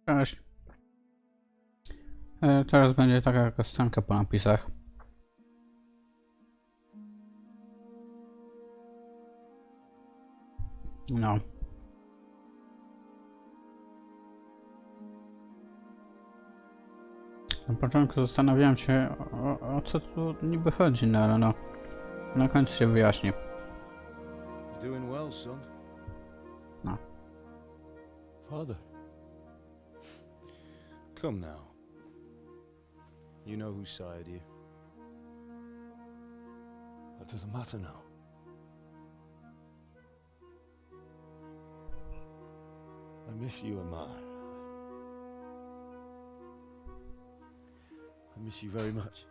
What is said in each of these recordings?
Cześć. Teraz będzie taka kastanka po napisach. No. Na początku zastanawiałem się, o co tu niby chodzi, no ale no. Na końcu się wyjaśni. Doing well, son. No. Father. Come now. You know who sired you. That doesn't matter now. I miss you, Emma. I miss you very much.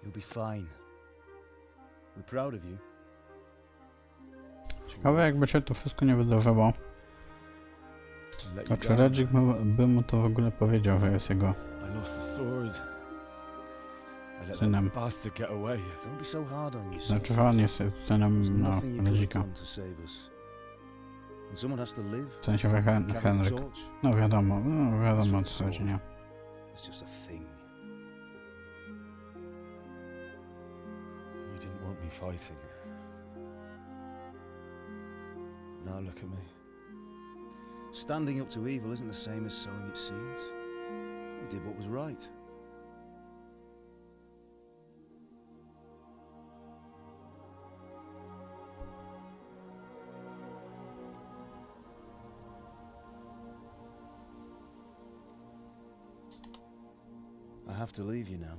You'll be fine. We're proud of you. Ciekawe jakby się to wszystko nie wydarzyło. Let To you czy down. Redzik by mu to w ogóle powiedział, że jest jego I lost the sword. I let synem. that bastard get away. Don't be so hard on yourself. Znaczy, że on jest There's synem, no, nothing you could have Redzika. done to save us. And someone has to live. W sensie, że Carry the Henryk. torch. No wiadomo o co chodzi, nie? It's just a thing. You didn't want me fighting. Now look at me. Standing up to evil isn't the same as sowing its seeds. You did what was right. I have to leave you now.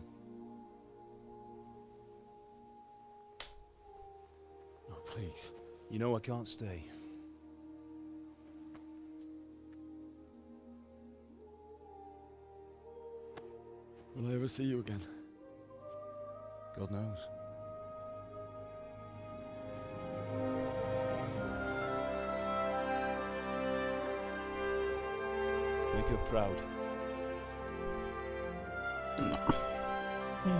Oh, please. You know I can't stay. Will I ever see you again? God knows. Make her proud.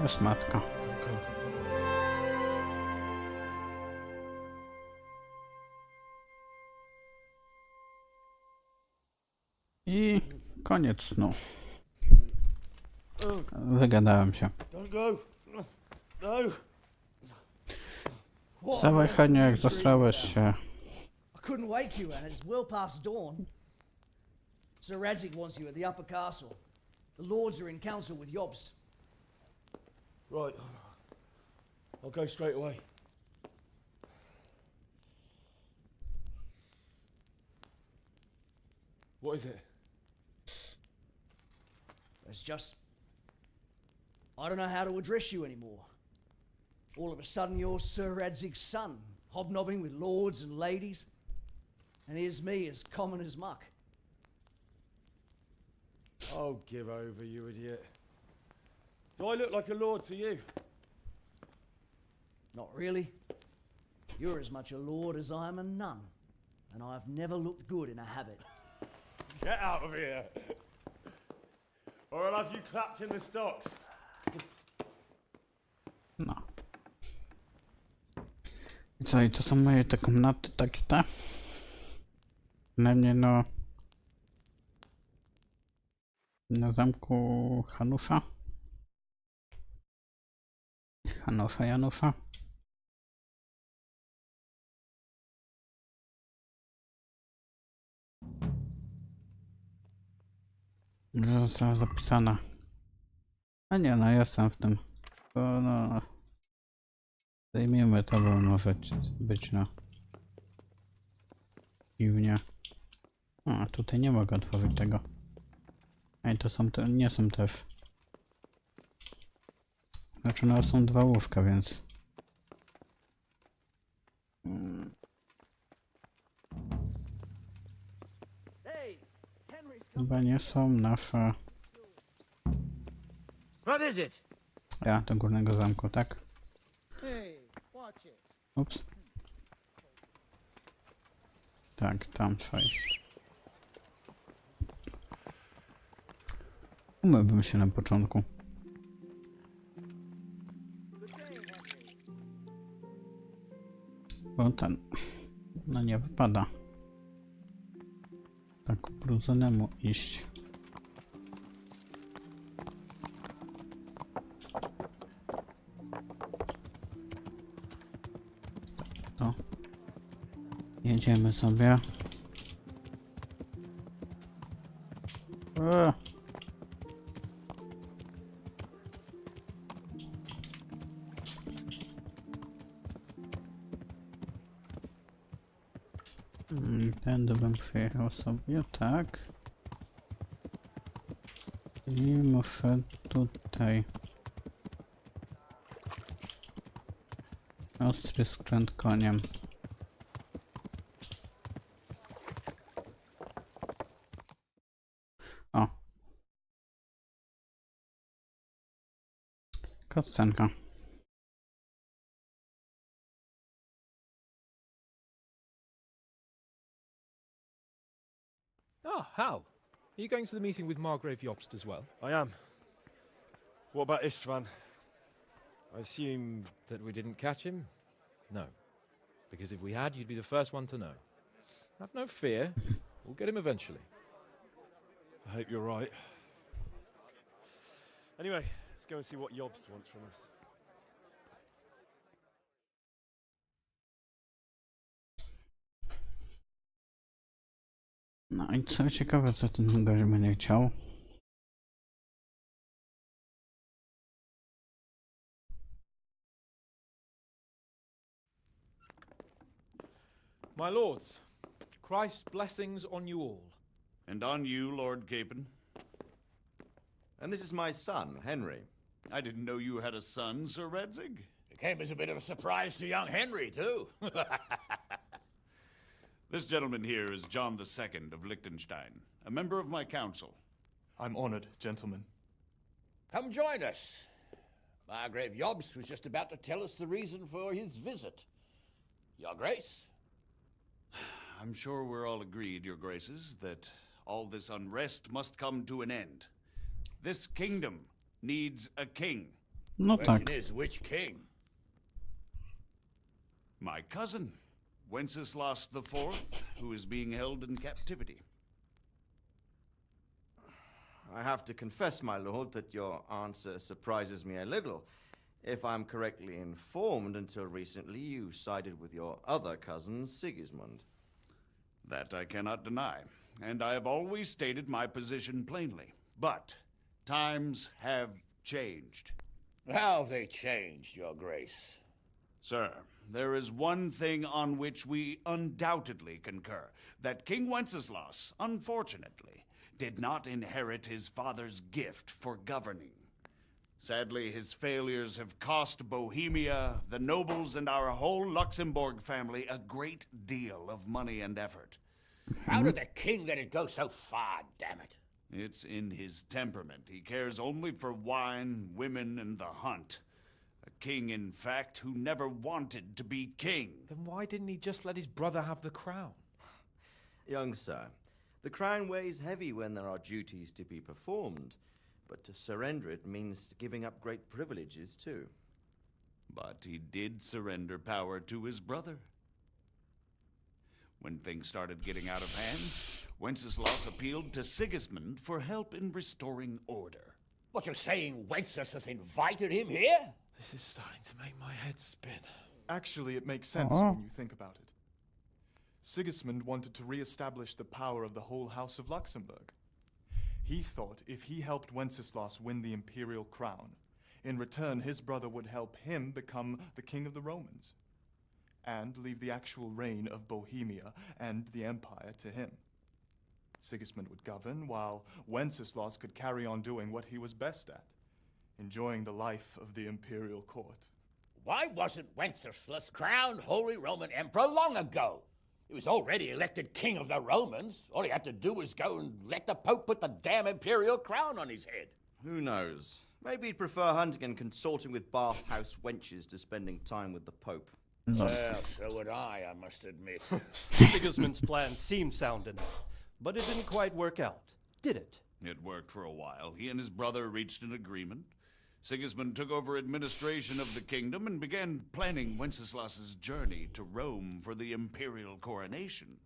Jest matka. Okay. I koniec snu. Wygadałem się. Don't go. No. Wstawaj, Heniu, jak zastrałeś się. I couldn't wake you, and it's well past dawn. Sir Radzik wants you at the upper castle. The lords are in council with Jobst. Right. I'll go straight away. What is it? It's just... I don't know how to address you anymore. All of a sudden you're Sir Radzig's son, hobnobbing with lords and ladies. And here's me, as common as muck. Oh, give over, you idiot. Do I look like a lord to you? Not really. You're as much a lord as I am a nun. And I've never looked good in a habit. Get out of here! Or I'll have you clapped in the stocks. No. I co, i to są moje te komnaty, takie te? Przynajmniej no... Na zamku Hanusza? Janusza? Że została zapisana. A nie, no jestem w tym. To no... Zajmiemy to, bo może być no... Dziwnie. A, tutaj nie mogę otworzyć tego. A i to są te, nie są też. Znaczy no są dwa łóżka, więc... Chyba nie są nasze... What is it? Ja, do górnego zamku, tak? Hey, watch it. Ups. Tak, tam 6. Umyłbym się na początku. Bo ten... No nie wypada. Tak Tak ku brudzonemu iść. To. Jedziemy sobie. Eee. Tędy bym przyjechał sobie, tak. I muszę tutaj. Ostry skręt koniem. O. Kostcenka. Ah, Hal. Are you going to the meeting with Margrave Jobst as well? I am. What about Istvan? I assume... That we didn't catch him? No. Because if we had, you'd be the first one to know. Have no fear. We'll get him eventually. I hope you're right. Anyway, let's go and see what Jobst wants from us. No i co ciekawe, co ten gość będzie chciał. My lords, Christ's blessings on you all. And on you, Lord Capon. And this is my son, Henry. I didn't know you had a son, Sir Radzig. It came as a bit of a surprise to young Henry, too. This gentleman here is John II of Liechtenstein, a member of my council. I'm honored, gentlemen. Come join us. Margrave Jobst was just about to tell us the reason for his visit. Your Grace? I'm sure we're all agreed, Your Graces, that all this unrest must come to an end. This kingdom needs a king. No Question tak. is, which king? My cousin, Wenceslas IV, who is being held in captivity. I have to confess, my lord, that your answer surprises me a little. If I'm correctly informed, until recently you sided with your other cousin, Sigismund. That I cannot deny, and I have always stated my position plainly. But times have changed. How have they changed, Your Grace? Sir, there is one thing on which we undoubtedly concur, that King Wenceslas, unfortunately, did not inherit his father's gift for governing. Sadly, his failures have cost Bohemia, the nobles, and our whole Luxembourg family a great deal of money and effort. How did the king let it go so far, damn it? It's in his temperament. He cares only for wine, women, and the hunt. A king, in fact, who never wanted to be king. Then why didn't he just let his brother have the crown? Young sir, the crown weighs heavy when there are duties to be performed, but to surrender it means giving up great privileges too. But he did surrender power to his brother. When things started getting out of hand, Wenceslas appealed to Sigismund for help in restoring order. What, you're saying Wenceslas invited him here? This is starting to make my head spin. Actually, it makes sense when you think about it. Sigismund wanted to re-establish the power of the whole House of Luxembourg. He thought if he helped Wenceslas win the imperial crown, in return his brother would help him become the king of the Romans, and leave the actual reign of Bohemia and the empire to him. Sigismund would govern, while Wenceslas could carry on doing what he was best at, enjoying the life of the imperial court. Why wasn't Wenceslas crowned Holy Roman Emperor long ago? He was already elected king of the Romans. All he had to do was go and let the Pope put the damn imperial crown on his head. Who knows? Maybe he'd prefer hunting and consorting with bathhouse wenches to spending time with the Pope. Well, so would I must admit. Sigismund's plan seemed sound enough, but it didn't quite work out, did it? It worked for a while. He and his brother reached an agreement. Sigismund took over administration of the kingdom and began planning Wenceslas's journey to Rome for the imperial coronation.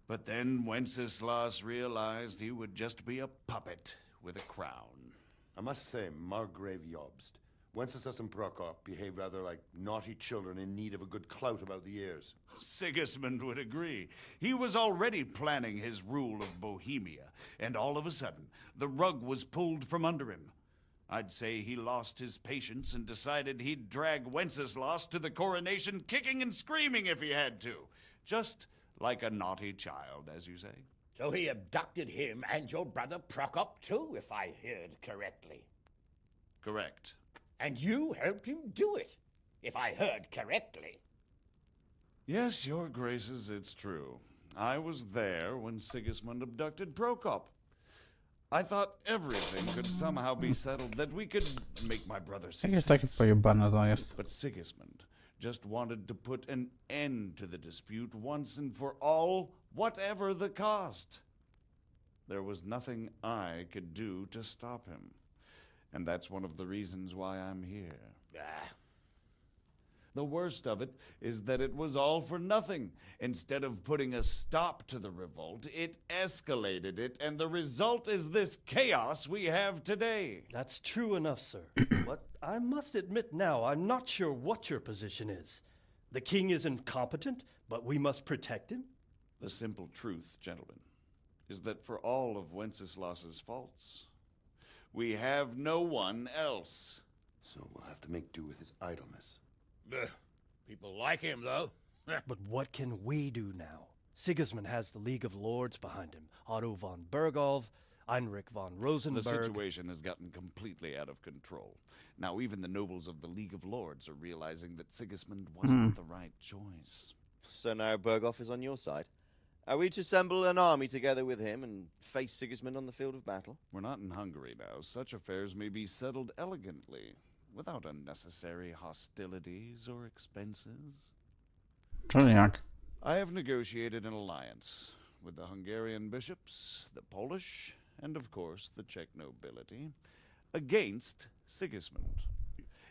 But then Wenceslas realized he would just be a puppet with a crown. I must say, Margrave Jobst, Wenceslas and Prokop behave rather like naughty children in need of a good clout about the ears. Sigismund would agree. He was already planning his rule of Bohemia, and all of a sudden, the rug was pulled from under him. I'd say he lost his patience and decided he'd drag Wenceslas to the coronation kicking and screaming if he had to. Just like a naughty child, as you say. So he abducted him and your brother Prokop too, if I heard correctly. Correct. And you helped him do it, if I heard correctly. Yes, your graces, it's true. I was there when Sigismund abducted Prokop. I thought everything could somehow be settled, that we could make my brother see Jakieś takie sense. pojebane to jest. But Sigismund just wanted to put an end to the dispute once and for all, whatever the cost. There was nothing I could do to stop him. And that's one of the reasons why I'm here. The worst of it is that it was all for nothing. Instead of putting a stop to the revolt, it escalated it, and the result is this chaos we have today. That's true enough, sir. But I must admit now, I'm not sure what your position is. The king is incompetent, but we must protect him? The simple truth, gentlemen, is that for all of Wenceslas's faults, we have no one else. So we'll have to make do with his idleness. People like him, though. But what can we do now? Sigismund has the League of Lords behind him. Otto von Bergholf, Heinrich von Rosenberg. The situation has gotten completely out of control. Now even the nobles of the League of Lords are realizing that Sigismund wasn't the right choice. So now Berghof is on your side. Are we to assemble an army together with him and face Sigismund on the field of battle? We're not in Hungary now. Such affairs may be settled elegantly, without unnecessary hostilities or expenses. Czyli jak? I have negotiated an alliance with the Hungarian bishops, the Polish, and of course the Czech nobility, against Sigismund.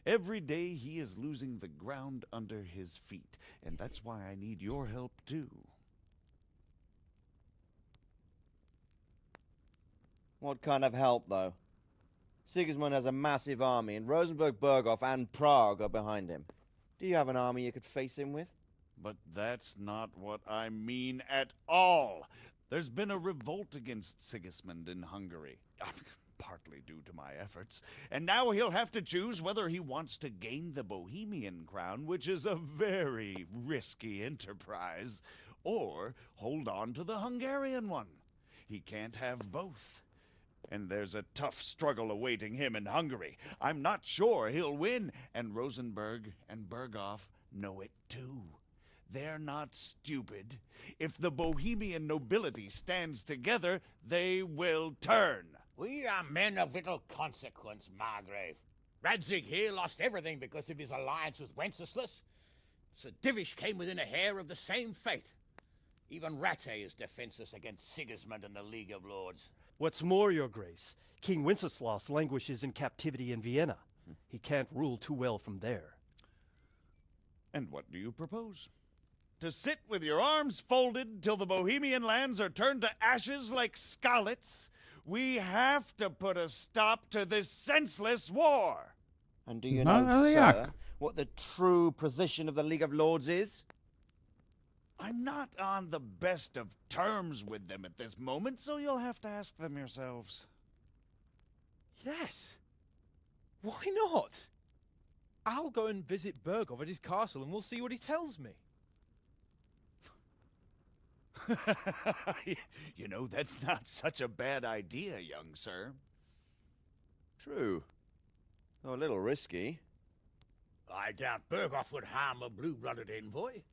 Every day he is losing the ground under his feet, and that's why I need your help too. What kind of help, though? Sigismund has a massive army, and Rosenberg, Berghof, and Prague are behind him. Do you have an army you could face him with? But that's not what I mean at all. There's been a revolt against Sigismund in Hungary, partly due to my efforts, and now he'll have to choose whether he wants to gain the Bohemian crown, which is a very risky enterprise, or hold on to the Hungarian one. He can't have both. And there's a tough struggle awaiting him in Hungary. I'm not sure he'll win, and Rosenberg and Berghof know it too. They're not stupid. If the Bohemian nobility stands together, they will turn. We are men of little consequence, Margrave. Radzig here lost everything because of his alliance with Wenceslas. Sir Divish came within a hair of the same fate. Even Rattay is defenseless against Sigismund and the League of Lords. What's more, your grace, King Wenceslas languishes in captivity in Vienna. He can't rule too well from there. And what do you propose? To sit with your arms folded till the Bohemian lands are turned to ashes like scarlets? We have to put a stop to this senseless war. And do you No, know, ale sir, jak? what the true position of the League of Lords is? I'm not on the best of terms with them at this moment, so you'll have to ask them yourselves. Yes. Why not? I'll go and visit Berghof at his castle and we'll see what he tells me. You know, that's not such a bad idea, young sir. True. Though a little risky. I doubt Berghof would harm a blue-blooded envoy.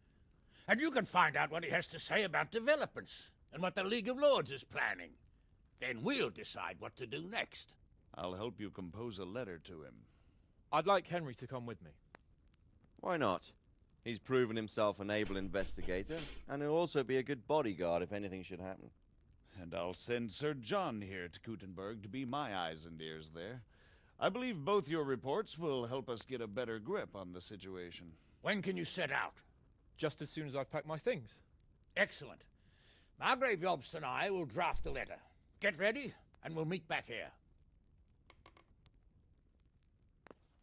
And you can find out what he has to say about developments and what the League of Lords is planning. Then we'll decide what to do next. I'll help you compose a letter to him. I'd like Henry to come with me. Why not? He's proven himself an able investigator, and he'll also be a good bodyguard if anything should happen. And I'll send Sir John here to Kuttenberg to be my eyes and ears there. I believe both your reports will help us get a better grip on the situation. When can you set out? Just as soon as I've packed my things. Excellent. Margrave Jobst and I will draft a letter. Get ready, and we'll meet back here.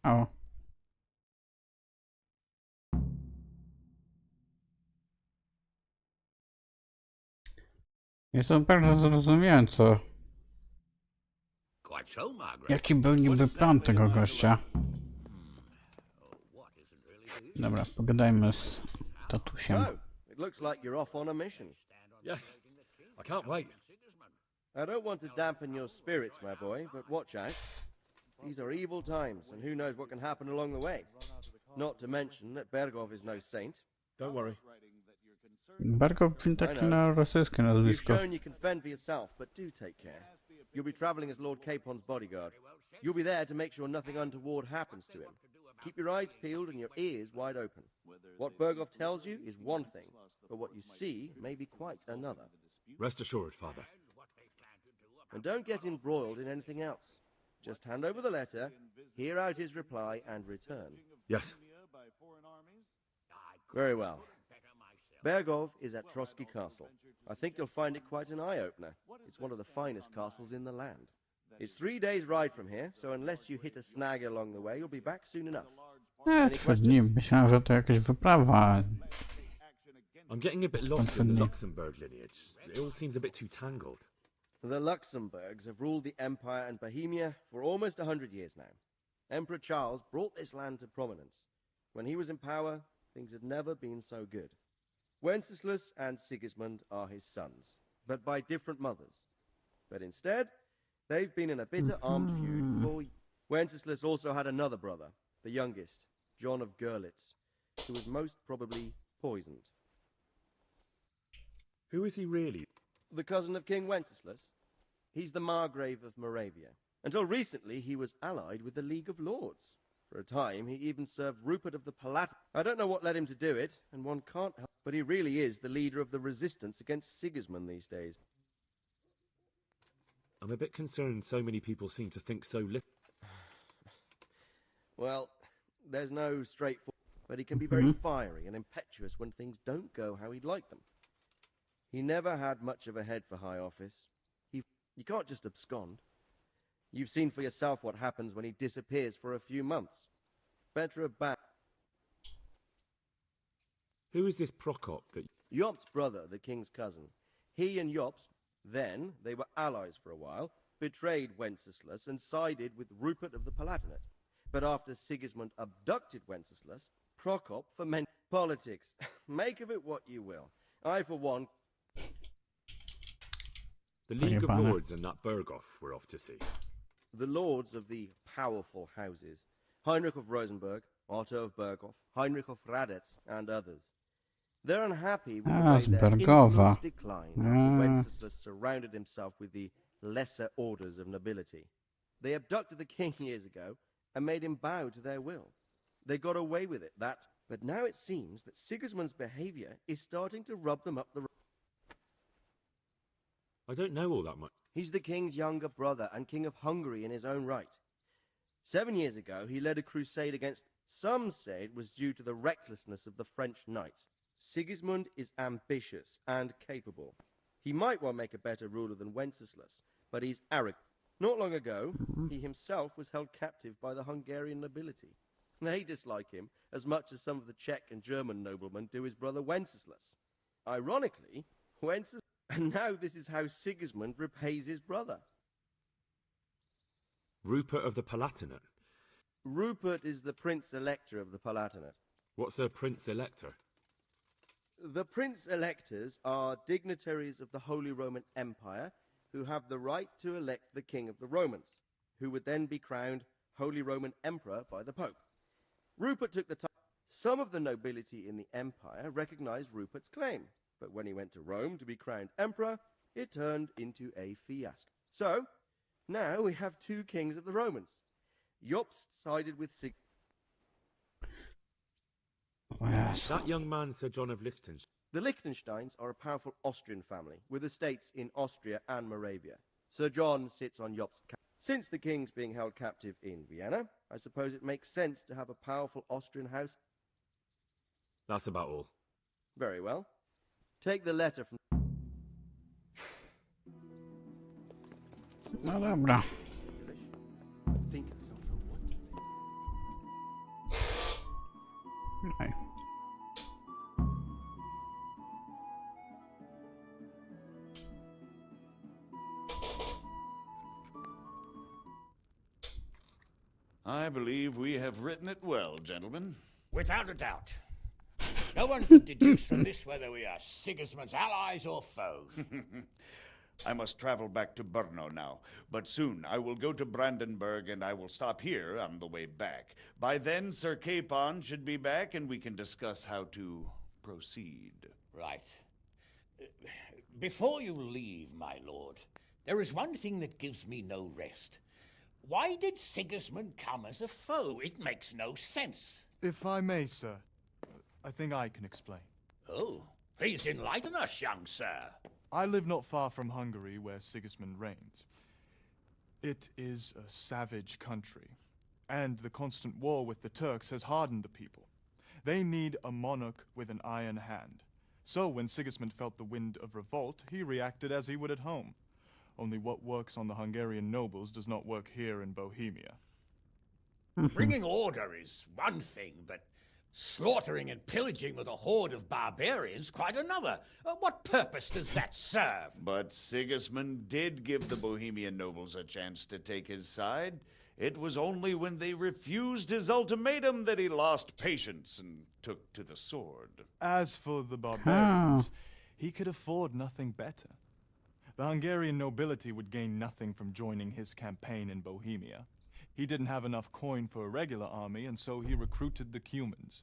O. Jestem bardzo zrozumiająco. Quite so, Margrave. Jaki był niby plan tego gościa? Dobra, pogadajmy z tatusiem. So, it looks like you're off on a mission. Yes, I can't wait. I don't want to dampen your spirits, my boy, but watch out. These are evil times, and who knows what can happen along the way. Not to mention that Bergov is no saint. Don't worry. Barko brzmi tak na rosyjskie You've nazwisko. shown you can fend for yourself, but do take care. You'll be traveling as Lord Capon's bodyguard. You'll be there to make sure nothing untoward happens to him. Keep your eyes peeled and your ears wide open. What Bergov tells you is one thing, but what you see may be quite another. Rest assured, Father. And don't get embroiled in anything else. Just hand over the letter, hear out his reply, and return. Yes. Very well. Bergov is at Trotsky Castle. I think you'll find it quite an eye-opener. It's one of the finest castles in the land. It's 3 days' ride from here, so unless you hit a snag along the way, you'll be back soon enough. 3 dni. Myślałem, że to jakaś wyprawa. I'm getting a bit lost in the Luxembourg lineage. It all seems a bit too tangled. The Luxembourgs have ruled the Empire and Bohemia for almost 100 years now. Emperor Charles brought this land to prominence. When he was in power, things had never been so good. Wenceslas and Sigismund are his sons, but by different mothers. But instead, they've been in a bitter armed feud for... Wenceslas also had another brother, the youngest, John of Görlitz, who was most probably poisoned. Who is he really? The cousin of King Wenceslas. He's the Margrave of Moravia. Until recently, he was allied with the League of Lords. For a time, he even served Rupert of the Palatinate. I don't know what led him to do it, and one can't help, but he really is the leader of the resistance against Sigismund these days. I'm a bit concerned so many people seem to think so little. Well, there's no straightforward, but he can be very fiery and impetuous when things don't go how he'd like them. He never had much of a head for high office. You can't just abscond. You've seen for yourself what happens when he disappears for a few months. Better a bat. Who is this Prokop that... Jobst's brother, the king's cousin. He and Jobst, then, they were allies for a while, betrayed Wenceslas and sided with Rupert of the Palatinate. But after Sigismund abducted Wenceslas, Prokop fomented politics. Make of it what you will. I, for one... The League of Lords and that Berghoff we're off to see. The lords of the powerful houses. Heinrich of Rosenberg, Otto of Berghoff, Heinrich of Radetz, and others. They're unhappy with the way their influence declined after Wenceslas surrounded himself with the lesser orders of nobility. They abducted the king years ago and made him bow to their will. They got away with it, but now it seems that Sigismund's behavior is starting to rub them up the road. I don't know all that much. He's the king's younger brother and king of Hungary in his own right. 7 years ago, he led a crusade against... Some say it was due to the recklessness of the French knights. Sigismund is ambitious and capable. He might well make a better ruler than Wenceslas, but he's arrogant. Not long ago, he himself was held captive by the Hungarian nobility. They dislike him as much as some of the Czech and German noblemen do his brother Wenceslas. Ironically, Wenceslas... And now this is how Sigismund repays his brother. Rupert of the Palatinate? Rupert is the Prince-Elector of the Palatinate. What's a Prince-Elector? The Prince-Electors are dignitaries of the Holy Roman Empire who have the right to elect the King of the Romans, who would then be crowned Holy Roman Emperor by the Pope. Rupert took the title. Some of the nobility in the empire recognized Rupert's claim, but when he went to Rome to be crowned emperor, it turned into a fiasco. So, now we have two kings of the Romans. Jobst sided with Sigismund. That young man, Sir John of Liechtenstein. The Liechtensteins are a powerful Austrian family, with estates in Austria and Moravia. Sir John sits on Jobst's cabinet. Since the king's being held captive in Vienna, I suppose it makes sense to have a powerful Austrian house. That's about all. Very well. Take the letter from... No dobra. I think I don't know what to think. Okej. I believe we have written it well, gentlemen. Without a doubt. No one could deduce from this whether we are Sigismund's allies or foes. I must travel back to Brno now, but soon I will go to Brandenburg and I will stop here on the way back. By then, Sir Capon should be back and we can discuss how to proceed. Right. Before you leave, my lord, there is one thing that gives me no rest. Why did Sigismund come as a foe? It makes no sense. If I may, sir, I think I can explain. Oh, please enlighten us, young sir. I live not far from Hungary, where Sigismund reigns. It is a savage country, and the constant war with the Turks has hardened the people. They need a monarch with an iron hand. So when Sigismund felt the wind of revolt, he reacted as he would at home. Only what works on the Hungarian nobles does not work here in Bohemia. Bringing order is one thing, but slaughtering and pillaging with a horde of barbarians quite another. What purpose does that serve? But Sigismund did give the Bohemian nobles a chance to take his side. It was only when they refused his ultimatum that he lost patience and took to the sword. As for the barbarians, he could afford nothing better. The Hungarian nobility would gain nothing from joining his campaign in Bohemia. He didn't have enough coin for a regular army, and so he recruited the Cumans.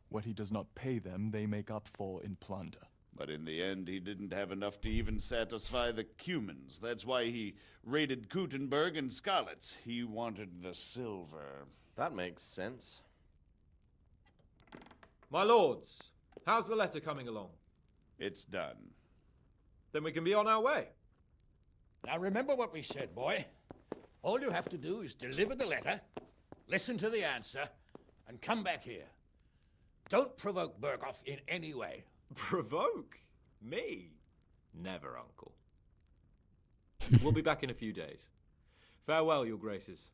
What he does not pay them, they make up for in plunder. But in the end, he didn't have enough to even satisfy the Cumans. That's why he raided Kuttenberg and Skalitz. He wanted the silver. That makes sense. My lords, how's the letter coming along? It's done. Then we can be on our way. Now remember what we said, boy. All you have to do is deliver the letter, listen to the answer, and come back here. Don't provoke Berghoff in any way. Provoke? Me? Never, Uncle. We'll be back in a few days. Farewell, your graces.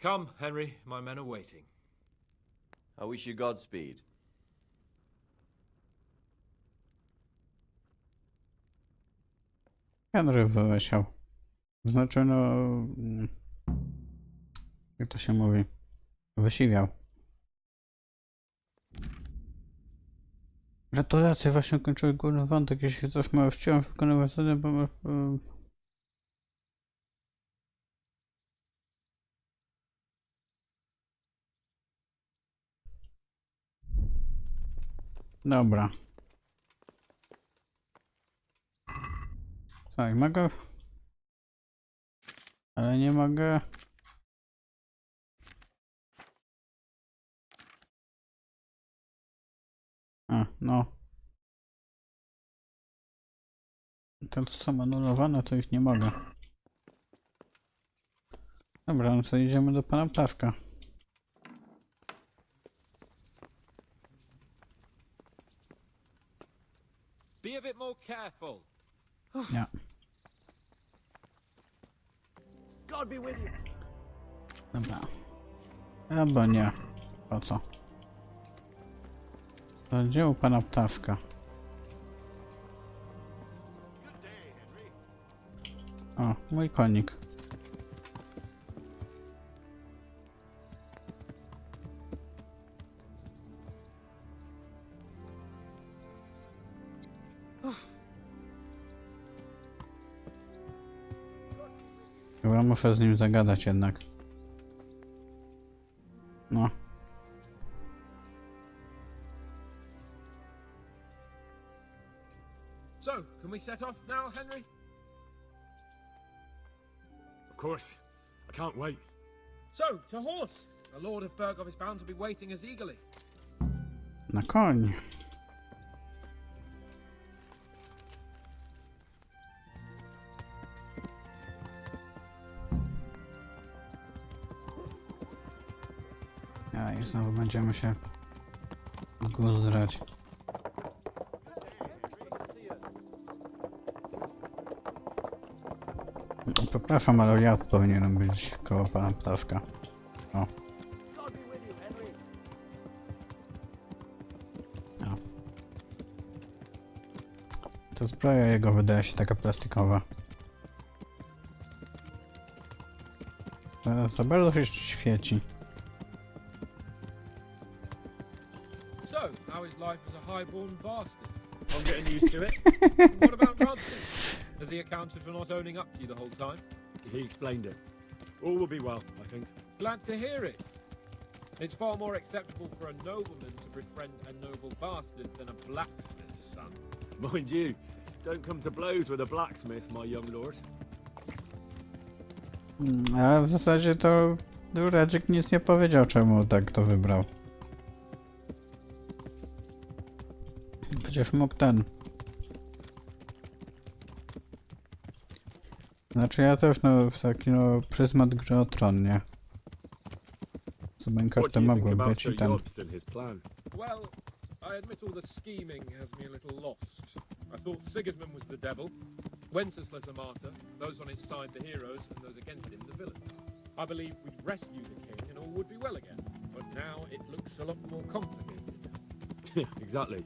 Come, Henry, my men are waiting. I wish you Godspeed. Henry wyleciał. Znaczy, no... Jak to się mówi? Wysiwiał. Gratulacje, właśnie kończyły główny wątek. Jeśli coś mało wciąż wykonywać zadania, bo... Dobra. Co, i mogę? Ale nie mogę. A, no. To są anulowane, to ich nie mogę. Dobra, no to idziemy do pana Ptaszka. Be a bit more careful. Nie. God be with you. Dobra. Albo nie. Po co? To gdzie u pana Ptaszka? O, mój konik. Chyba muszę z nim zagadać jednak. No. So, can we set off now, Henry? Of course. I can't wait. So, to horse! The Lord of Berghoff is bound to be waiting us eagerly. Na koń. A i znowu będziemy się guzdrać. Przepraszam, ale ja powinienem być koło pana Ptaszka. O. God be with you, Henry. No. To zbroja jego wydaje się taka plastikowa. Za bardzo się świeci. So, how is life as a highborn bastard? I'm getting used to it. What about Bronson? Has he accounted for not owning up to you the whole time? He explained it. All will be well, I think. Glad to hear it. It's far more acceptable for a nobleman to befriend a noble bastard than a blacksmith's son. Mind you, don't come to blows with a blacksmith, my young lord. Ale w zasadzie to Radzik nic nie powiedział, czemu tak to wybrał. Przecież mógł ten. Znaczy ja też taki pryzmat gry o tron, nie? Co karty mogły być i ten. Well, I admit all the scheming has me a little lost. I thought Sigismund was the devil, Wenceslas a martyr, those on his side the heroes, and those against him the villains. I believed we'd rescue the king and all would be well again, but now it looks a lot more complicated. Exactly.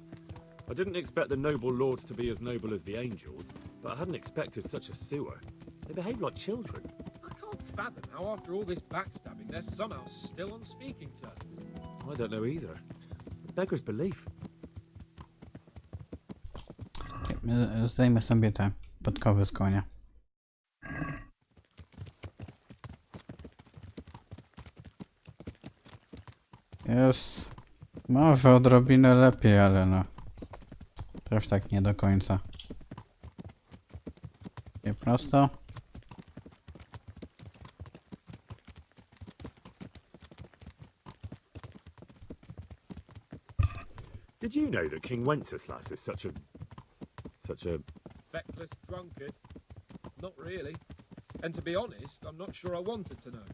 I didn't expect the noble lords to be as noble as the angels, but I hadn't expected such a sewer. They behave like children. I can't fathom how after all this backstabbing they're somehow still on speaking terms. I don't know either. Beggar's belief. Zdejmę sobie te podkowy z konia. Jest może odrobinę lepiej, ale no też tak nie do końca. Nie prosto. Did you know that King Wenceslas is such a Feckless drunkard? Not really. And to be honest, I'm not sure I wanted to know.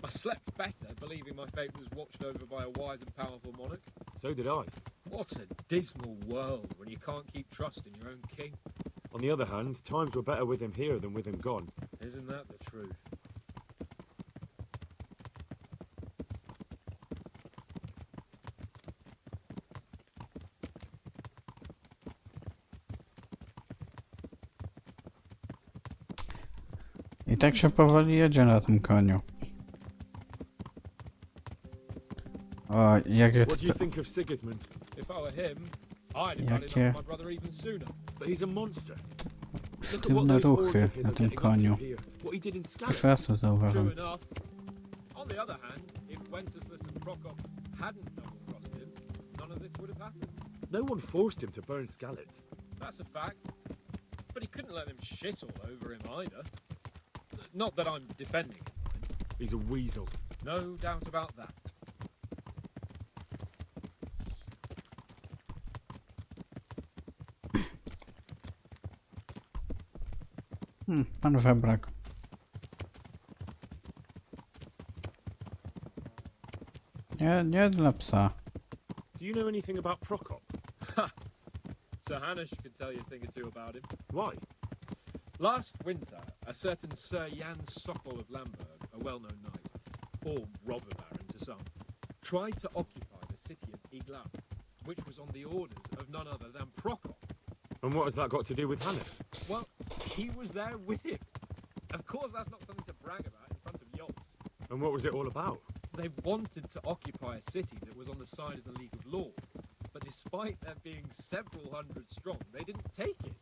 I slept better believing my fate was watched over by a wise and powerful monarch. So did I. What a dismal world when you can't keep trust in your own king. On the other hand, times were better with him here than with him gone. Isn't that the truth? I tak się powoli jedzie na tym koniu. O, jakie What do you think of Sigismund? If I were him, I'd have had enough of my brother even sooner. But he's a monster. sztywne ruchy na tym koniu. Już raz to zauważam. True enough. On the other hand, if Wenceslas and Prokop hadn't double-crossed him, none of this would have happened. No one forced him to burn Skalitz. That's a fact. But he couldn't let them shit all over him either. Not that I'm defending him. He's a weasel. No doubt about that. Pan żebrak. Nie dla psa. Do you know anything about Prokop? Sir Hanush could tell you a thing or two about him. Why? Last winter, a certain Sir Jan Sokol of Lamberg, a well-known knight, or robber baron to some, tried to occupy the city of Iglau, which was on the orders of none other than Prokop. And what has that got to do with Hanush? Well, he was there with him. Of course, that's not something to brag about in front of Yobst. And what was it all about? They wanted to occupy a city that was on the side of the League of Lords, but despite there being several hundred strong, they didn't take it.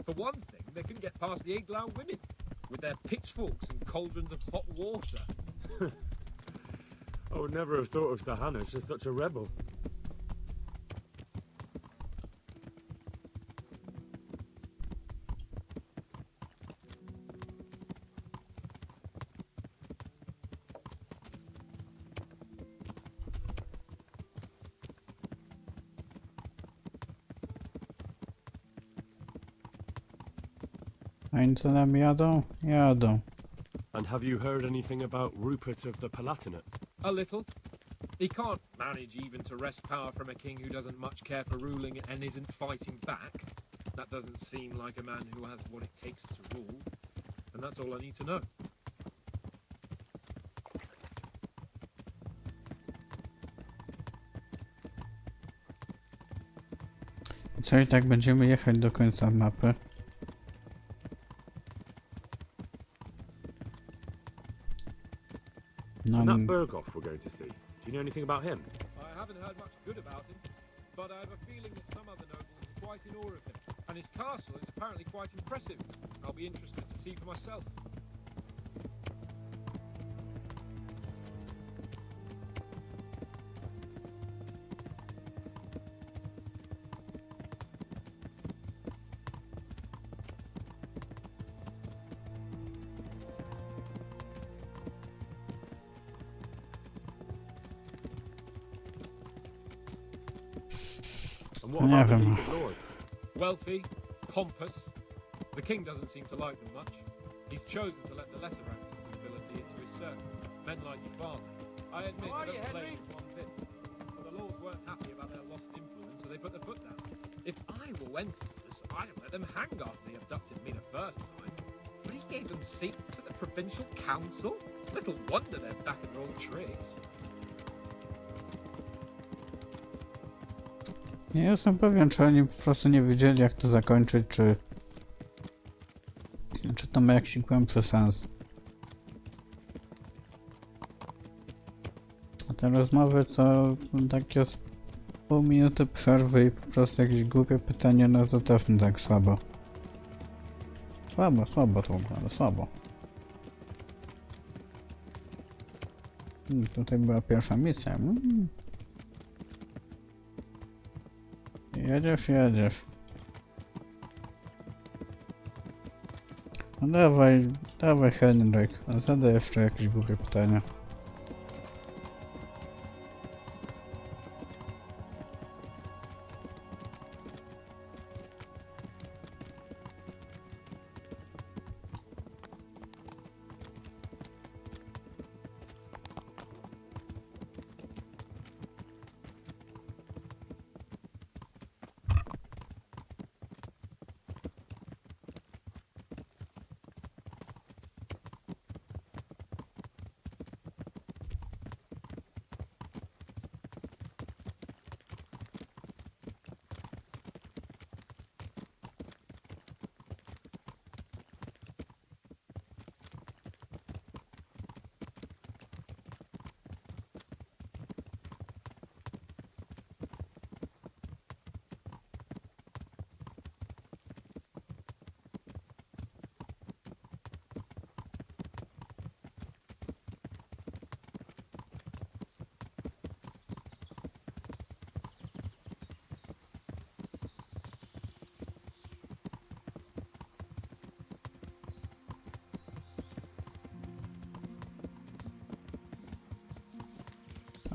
For one thing, they couldn't get past the Iglau women, with their pitchforks and cauldrons of hot water. I would never have thought of Sir Hanush as such a rebel. A oni co nam jadą? Jadą. And have you heard anything about Rupert of the Palatinate? A little. He can't manage even to wrest power from a king who doesn't much care for ruling and isn't fighting back. That doesn't seem like a man who has what it takes to rule. and that's all I need to know. Co i tak będziemy jechać do końca mapy. No, And that Berghoff we're going to see. Do you know anything about him? I haven't heard much good about him, but I have a feeling that some other nobles are quite in awe of him, and his castle is apparently quite impressive. I'll be interested to see for myself. And what Nie about the wiem. League of Lords? Wealthy, pompous. The king doesn't seem to like them much. He's chosen to let the lesser ranks of the nobility into his circle, men like your father. I admit I don't blame him one bit, but the lords weren't happy about their lost influence, so they put their foot down. If I were Wenceslas, I'd have let them hang after they abducted me the first time. But he gave them seats at the provincial council? Little wonder they're back in their old tricks. nie jestem pewien, czy oni po prostu nie wiedzieli, jak to zakończyć, czy to ma jakiś głębszy sens. A te rozmowy, co takie z pół minuty przerwy i po prostu jakieś głupie pytanie, no to też nie tak słabo. Słabo to wygląda, słabo. Tutaj była pierwsza misja. Jedziesz. No dawaj Henryk, zadaj jeszcze jakieś głupie pytania.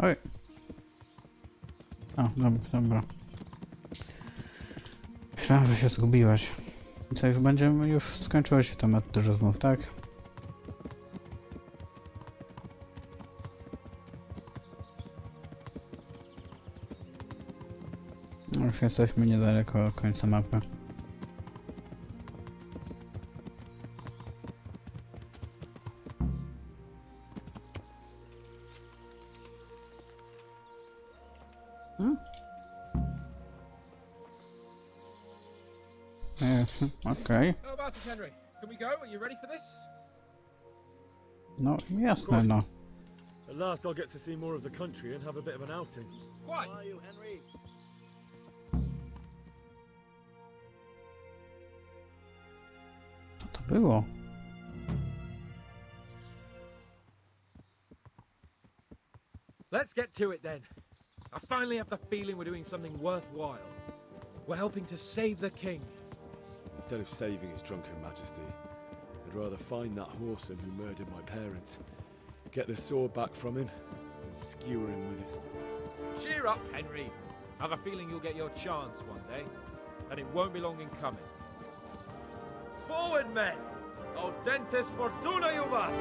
Oj. O, dobra. Myślałem, że się zgubiłaś. I co, już skończyło się temat tych rozmów, tak? Już jesteśmy niedaleko końca mapy. Okej. How about it, Henry? Can we go? Are you ready for this? No, jasne, no. At last I'll get to see more of the country and have a bit of an outing. Quite. How are you, Henry? Co to było? Let's get to it then. I finally have the feeling we're doing something worthwhile. We're helping to save the king. Instead of saving his drunken majesty, I'd rather find that whoreson who murdered my parents, get the sword back from him, and skewer him with it. Cheer up, Henry. I've a feeling you'll get your chance one day, and it won't be long in coming. Forward, men! Audentes fortuna juvat!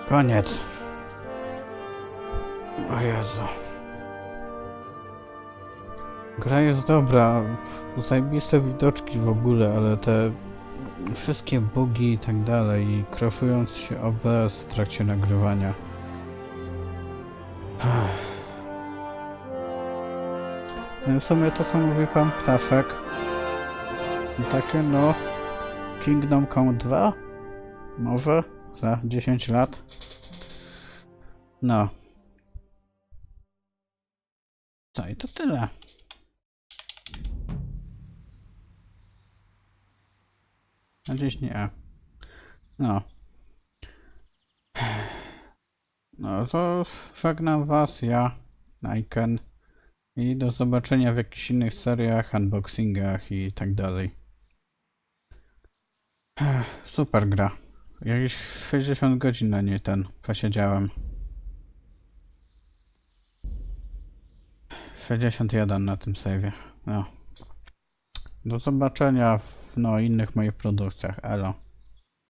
Tu. Koniec. O Jezu. Gra jest dobra. Zajebiste widoczki w ogóle, ale te wszystkie bugi i tak dalej, i crashując się OBS w trakcie nagrywania. W sumie to, co mówi pan Ptaszek, takie no Kingdom Come 2 może za 10 lat. No. Co i to tyle. A dziś nie. No. No to żegnam was, ja, Naiken. I do zobaczenia w jakichś innych seriach, unboxingach i tak dalej. Super gra. Jakieś 60 godzin na niej posiedziałem. 61 na tym save'ie. No. Do zobaczenia w innych moich produkcjach. Elo.